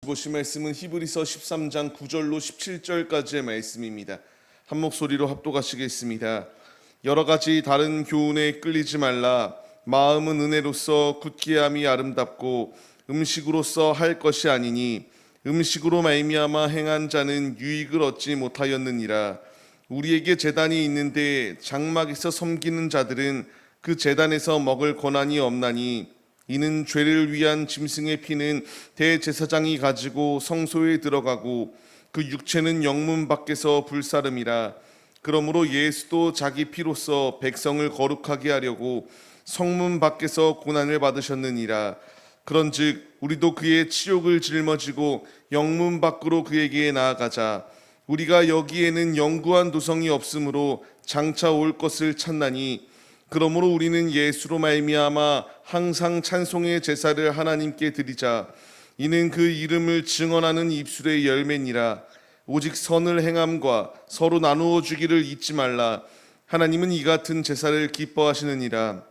보실 말씀은 히브리서 13장 9절로 17절까지의 말씀입니다. 한 목소리로 합독하시겠습니다. 여러 가지 다른 교훈에 끌리지 말라. 마음은 은혜로서 굳게 함이 아름답고 음식으로서 할 것이 아니니 음식으로 말미암아 행한 자는 유익을 얻지 못하였느니라. 우리에게 제단이 있는데 장막에서 섬기는 자들은 그 제단에서 먹을 권한이 없나니 이는 죄를 위한 짐승의 피는 대제사장이 가지고 성소에 들어가고 그 육체는 영문 밖에서 불사름이라. 그러므로 예수도 자기 피로써 백성을 거룩하게 하려고 성문 밖에서 고난을 받으셨느니라. 그런즉 우리도 그의 치욕을 짊어지고 영문 밖으로 그에게 나아가자. 우리가 여기에는 영구한 도성이 없으므로 장차 올 것을 찾나니 그러므로 우리는 예수로 말미암아 항상 찬송의 제사를 하나님께 드리자. 이는 그 이름을 증언하는 입술의 열매니라. 오직 선을 행함과 서로 나누어 주기를 잊지 말라. 하나님은 이 같은 제사를 기뻐하시느니라.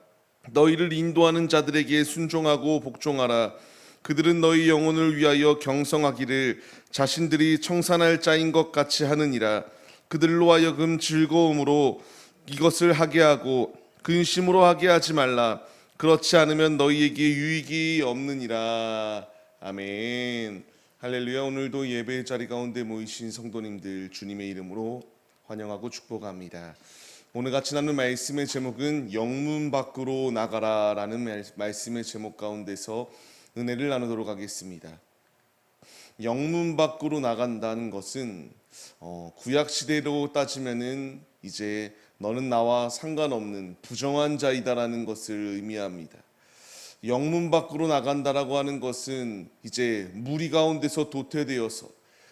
너희를 인도하는 자들에게 순종하고 복종하라. 그들은 너희 영혼을 위하여 경성하기를 자신들이 청산할 자인 것 같이 하느니라. 그들로 하여금 즐거움으로 이것을 하게 하고 근심으로 하게 하지 말라. 그렇지 않으면 너희에게 유익이 없느니라. 아멘. 할렐루야. 오늘도 예배의 자리 가운데 모이신 성도님들 주님의 이름으로 환영하고 축복합니다. 오늘 같이 나눈 말씀의 제목은 영문 밖으로 나가라라는 말씀의 제목 가운데서 은혜를 나누도록 하겠습니다. 영문 밖으로 나간다는 것은 구약 시대로 따지면은 이제 너는 나와 상관없는 부정한 자이다라는 것을 의미합니다. 영문 밖으로 나간다라고 하는 것은 이제 무리 가운데서 도태되어서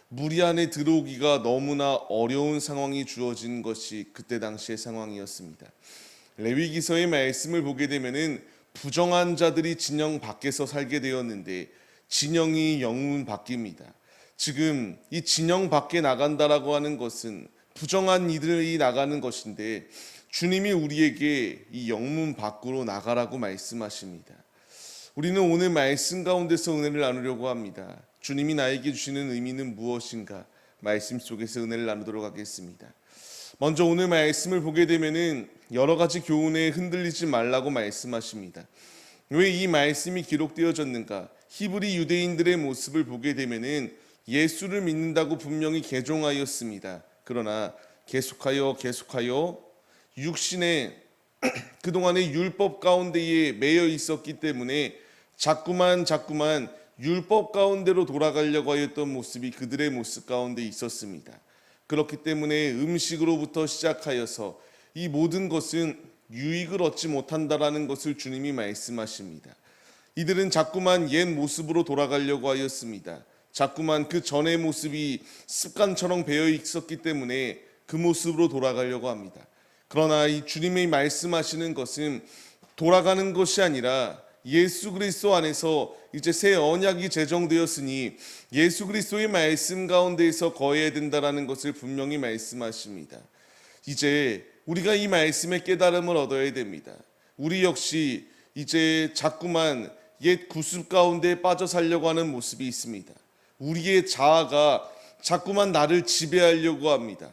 무리 안에 들어오기가 너무나 어려운 상황이 주어진 것이 그때 당시의 상황이었습니다. 레위기서의 말씀을 보게 되면은 부정한 자들이 진영 밖에서 살게 되었는데 진영이 영문 밖입니다. 지금 이 진영 밖에 나간다라고 하는 것은 부정한 이들이 나가는 것인데 주님이 우리에게 이 영문 밖으로 나가라고 말씀하십니다. 우리는 오늘 말씀 가운데서 은혜를 나누려고 합니다. 주님이 나에게 주시는 의미는 무엇인가? 말씀 속에서 은혜를 나누도록 하겠습니다. 먼저 오늘 말씀을 보게 되면은 여러 가지 교훈에 흔들리지 말라고 말씀하십니다. 왜 이 말씀이 기록되어졌는가? 히브리 유대인들의 모습을 보게 되면은 예수를 믿는다고 분명히 개종하였습니다. 그러나 계속하여 육신의 그동안의 율법 가운데에 매여 있었기 때문에 자꾸만 율법 가운데로 돌아가려고 하였던 모습이 그들의 모습 가운데 있었습니다. 그렇기 때문에 음식으로부터 시작하여서 이 모든 것은 유익을 얻지 못한다라는 것을 주님이 말씀하십니다. 이들은 자꾸만 옛 모습으로 돌아가려고 하였습니다. 자꾸만 그 전의 모습이 습관처럼 배어 있었기 때문에 그 모습으로 돌아가려고 합니다. 그러나 이 주님이 말씀하시는 것은 돌아가는 것이 아니라 예수 그리스도 안에서 이제 새 언약이 제정되었으니 예수 그리스도의 말씀 가운데에서 거해야 된다라는 것을 분명히 말씀하십니다. 이제 우리가 이 말씀의 깨달음을 얻어야 됩니다. 우리 역시 이제 자꾸만 옛 구습 가운데 빠져 살려고 하는 모습이 있습니다. 우리의 자아가 자꾸만 나를 지배하려고 합니다.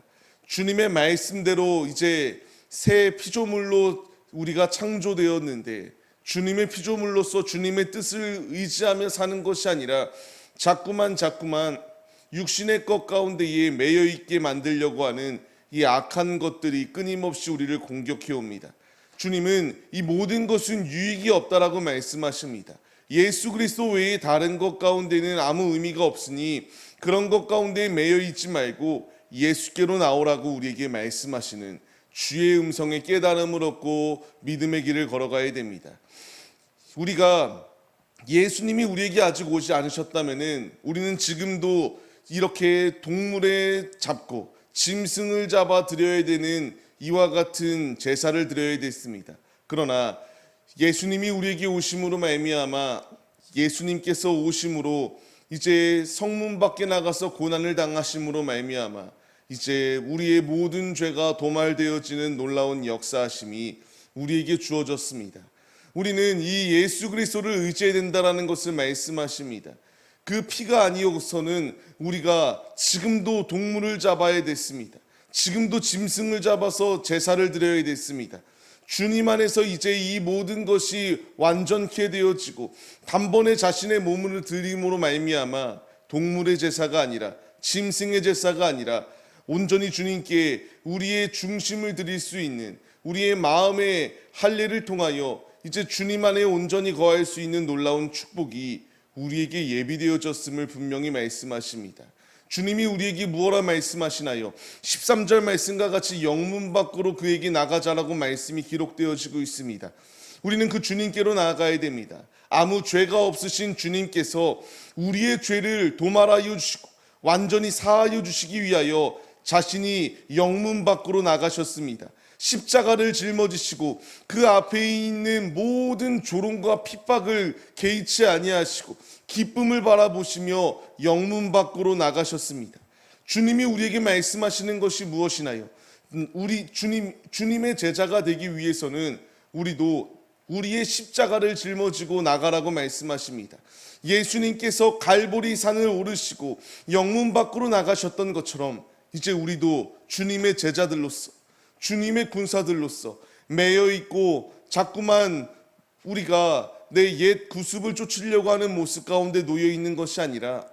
주님의 말씀대로 이제 새 피조물로 우리가 창조되었는데 주님의 피조물로서 주님의 뜻을 의지하며 사는 것이 아니라 자꾸만 육신의 것 가운데에 매여 있게 만들려고 하는 이 악한 것들이 끊임없이 우리를 공격해 옵니다. 주님은 이 모든 것은 유익이 없다라고 말씀하십니다. 예수 그리스도 외에 다른 것 가운데는 아무 의미가 없으니 그런 것 가운데 매여 있지 말고 예수께로 나오라고 우리에게 말씀하시는 주의 음성의 깨달음을 얻고 믿음의 길을 걸어가야 됩니다. 우리가 예수님이 우리에게 아직 오지 않으셨다면은 우리는 지금도 이렇게 동물에 잡고 짐승을 잡아 드려야 되는 이와 같은 제사를 드려야 됐습니다. 그러나 예수님이 우리에게 오심으로 말미암아 예수님께서 오심으로 이제 성문 밖에 나가서 고난을 당하심으로 말미암아 이제 우리의 모든 죄가 도말되어지는 놀라운 역사하심이 우리에게 주어졌습니다. 우리는 이 예수 그리스도를 의지해야 된다라는 것을 말씀하십니다. 그 피가 아니어서는 우리가 지금도 동물을 잡아야 됐습니다. 지금도 짐승을 잡아서 제사를 드려야 됐습니다. 주님 안에서 이제 이 모든 것이 완전케 되어지고 단번에 자신의 몸을 드림으로 말미암아 동물의 제사가 아니라 짐승의 제사가 아니라 온전히 주님께 우리의 중심을 드릴 수 있는 우리의 마음의 할례를 통하여 이제 주님 안에 온전히 거할 수 있는 놀라운 축복이 우리에게 예비되어졌음을 분명히 말씀하십니다. 주님이 우리에게 무엇라 말씀하시나요? 13절 말씀과 같이 영문 밖으로 그에게 나가자라고 말씀이 기록되어지고 있습니다. 우리는 그 주님께로 나아가야 됩니다. 아무 죄가 없으신 주님께서 우리의 죄를 도말하여 주시고 완전히 사하여 주시기 위하여 자신이 영문 밖으로 나가셨습니다. 십자가를 짊어지시고 그 앞에 있는 모든 조롱과 핍박을 개의치 아니하시고 기쁨을 바라보시며 영문 밖으로 나가셨습니다. 주님이 우리에게 말씀하시는 것이 무엇이나요? 우리 주님의 제자가 되기 위해서는 우리도 우리의 십자가를 짊어지고 나가라고 말씀하십니다. 예수님께서 갈보리 산을 오르시고 영문 밖으로 나가셨던 것처럼 이제 우리도 주님의 제자들로서 주님의 군사들로서 매여 있고 자꾸만 우리가 내 옛 구습을 쫓으려고 하는 모습 가운데 놓여 있는 것이 아니라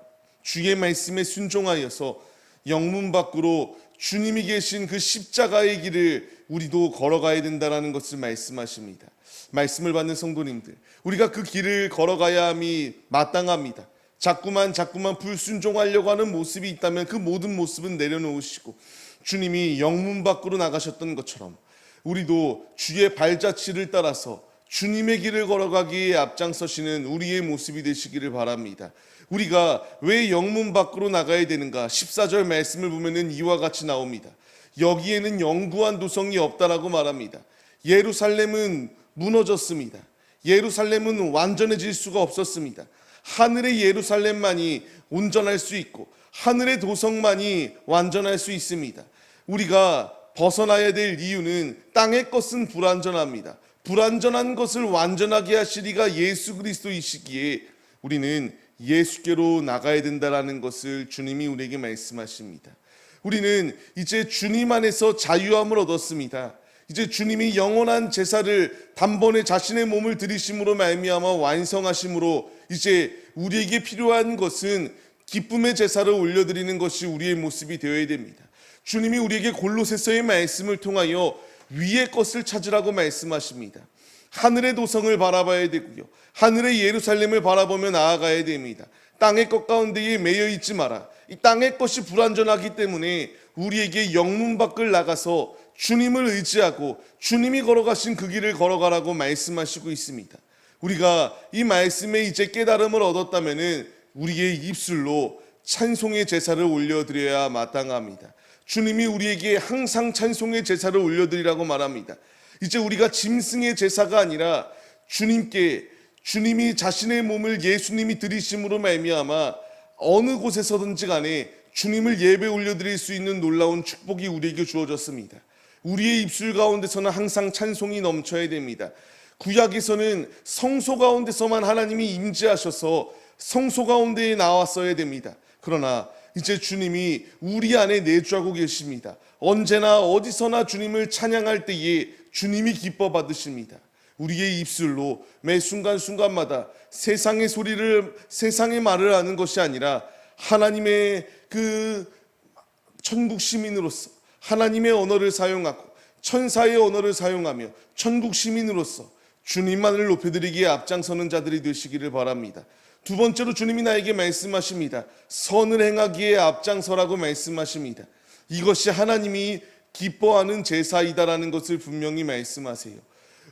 주의 말씀에 순종하여서 영문 밖으로 주님이 계신 그 십자가의 길을 우리도 걸어가야 된다는 것을 말씀하십니다. 말씀을 받는 성도님들, 우리가 그 길을 걸어가야 함이 마땅합니다. 자꾸만 불순종하려고 하는 모습이 있다면 그 모든 모습은 내려놓으시고 주님이 영문 밖으로 나가셨던 것처럼 우리도 주의 발자취를 따라서 주님의 길을 걸어가기에 앞장서시는 우리의 모습이 되시기를 바랍니다. 우리가 왜 영문 밖으로 나가야 되는가? 14절 말씀을 보면은 이와 같이 나옵니다. 여기에는 영구한 도성이 없다라고 말합니다. 예루살렘은 무너졌습니다. 예루살렘은 완전해질 수가 없었습니다. 하늘의 예루살렘만이 온전할 수 있고 하늘의 도성만이 완전할 수 있습니다. 우리가 벗어나야 될 이유는 땅의 것은 불완전합니다. 불완전한 것을 완전하게 하시리가 예수 그리스도이시기에 우리는 예수께로 나가야 된다는 것을 주님이 우리에게 말씀하십니다. 우리는 이제 주님 안에서 자유함을 얻었습니다. 이제 주님이 영원한 제사를 단번에 자신의 몸을 들이심으로 말미암아 완성하심으로 이제 우리에게 필요한 것은 기쁨의 제사를 올려드리는 것이 우리의 모습이 되어야 됩니다. 주님이 우리에게 골로새서의 말씀을 통하여 위의 것을 찾으라고 말씀하십니다. 하늘의 도성을 바라봐야 되고요. 하늘의 예루살렘을 바라보며 나아가야 됩니다. 땅의 것 가운데에 매여 있지 마라. 이 땅의 것이 불완전하기 때문에 우리에게 영문 밖을 나가서 주님을 의지하고 주님이 걸어가신 그 길을 걸어가라고 말씀하시고 있습니다. 우리가 이 말씀에 이제 깨달음을 얻었다면은 우리의 입술로 찬송의 제사를 올려드려야 마땅합니다. 주님이 우리에게 항상 찬송의 제사를 올려드리라고 말합니다. 이제 우리가 짐승의 제사가 아니라 주님이 자신의 몸을 예수님이 드리심으로 말미암아 어느 곳에서든지 간에 주님을 예배 올려드릴 수 있는 놀라운 축복이 우리에게 주어졌습니다. 우리의 입술 가운데서는 항상 찬송이 넘쳐야 됩니다. 구약에서는 성소 가운데서만 하나님이 임재하셔서 성소 가운데에 나왔어야 됩니다. 그러나 이제 주님이 우리 안에 내주하고 계십니다. 언제나 어디서나 주님을 찬양할 때에 주님이 기뻐 받으십니다. 우리의 입술로 매 순간순간마다 세상의 말을 하는 것이 아니라 하나님의 그 천국 시민으로서 하나님의 언어를 사용하고 천사의 언어를 사용하며 천국 시민으로서 주님만을 높여드리기에 앞장서는 자들이 되시기를 바랍니다. 두 번째로 주님이 나에게 말씀하십니다. 선을 행하기에 앞장서라고 말씀하십니다. 이것이 하나님이 기뻐하는 제사이다라는 것을 분명히 말씀하세요.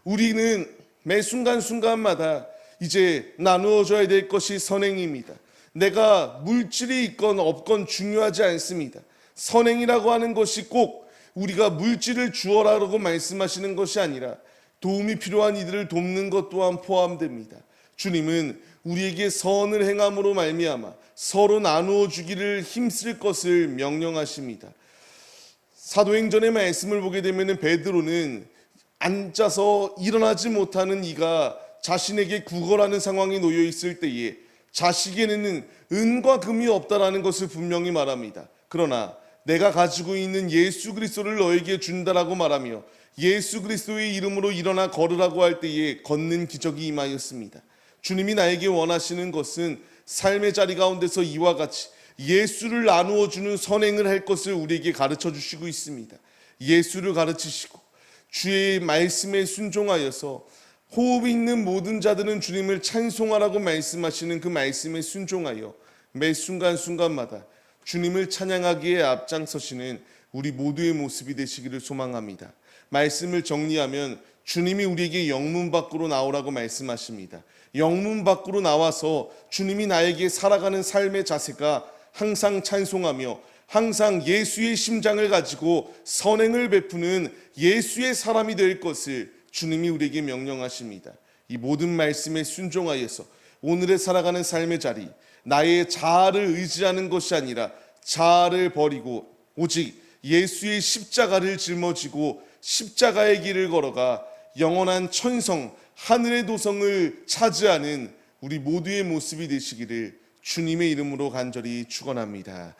우리는 매 순간순간마다 이제 나누어져야 될 것이 선행입니다. 내가 물질이 있건 없건 중요하지 않습니다. 선행이라고 하는 것이 꼭 우리가 물질을 주어라라고 말씀하시는 것이 아니라 도움이 필요한 이들을 돕는 것 또한 포함됩니다. 주님은 우리에게 선을 행함으로 말미암아 서로 나누어 주기를 힘쓸 것을 명령하십니다. 사도행전의 말씀을 보게 되면 베드로는 앉아서 일어나지 못하는 이가 자신에게 구걸하는 상황이 놓여 있을 때에 자식에는 은과 금이 없다라는 것을 분명히 말합니다. 그러나 내가 가지고 있는 예수 그리스도를 너에게 준다라고 말하며 예수 그리스도의 이름으로 일어나 걸으라고 할 때에 걷는 기적이 임하였습니다. 주님이 나에게 원하시는 것은 삶의 자리 가운데서 이와 같이 예수를 나누어 주는 선행을 할 것을 우리에게 가르쳐 주시고 있습니다. 예수를 가르치시고 주의 말씀에 순종하여서 호흡 있는 모든 자들은 주님을 찬송하라고 말씀하시는 그 말씀에 순종하여 매 순간순간마다 주님을 찬양하기에 앞장서시는 우리 모두의 모습이 되시기를 소망합니다. 말씀을 정리하면 주님이 우리에게 영문 밖으로 나오라고 말씀하십니다. 영문 밖으로 나와서 주님이 나에게 살아가는 삶의 자세가 항상 찬송하며 항상 예수의 심장을 가지고 선행을 베푸는 예수의 사람이 될 것을 주님이 우리에게 명령하십니다. 이 모든 말씀에 순종하여서 오늘의 살아가는 삶의 자리, 나의 자아를 의지하는 것이 아니라 자아를 버리고 오직 예수의 십자가를 짊어지고 십자가의 길을 걸어가 영원한 천성, 하늘의 도성을 차지하는 우리 모두의 모습이 되시기를 주님의 이름으로 간절히 축원합니다.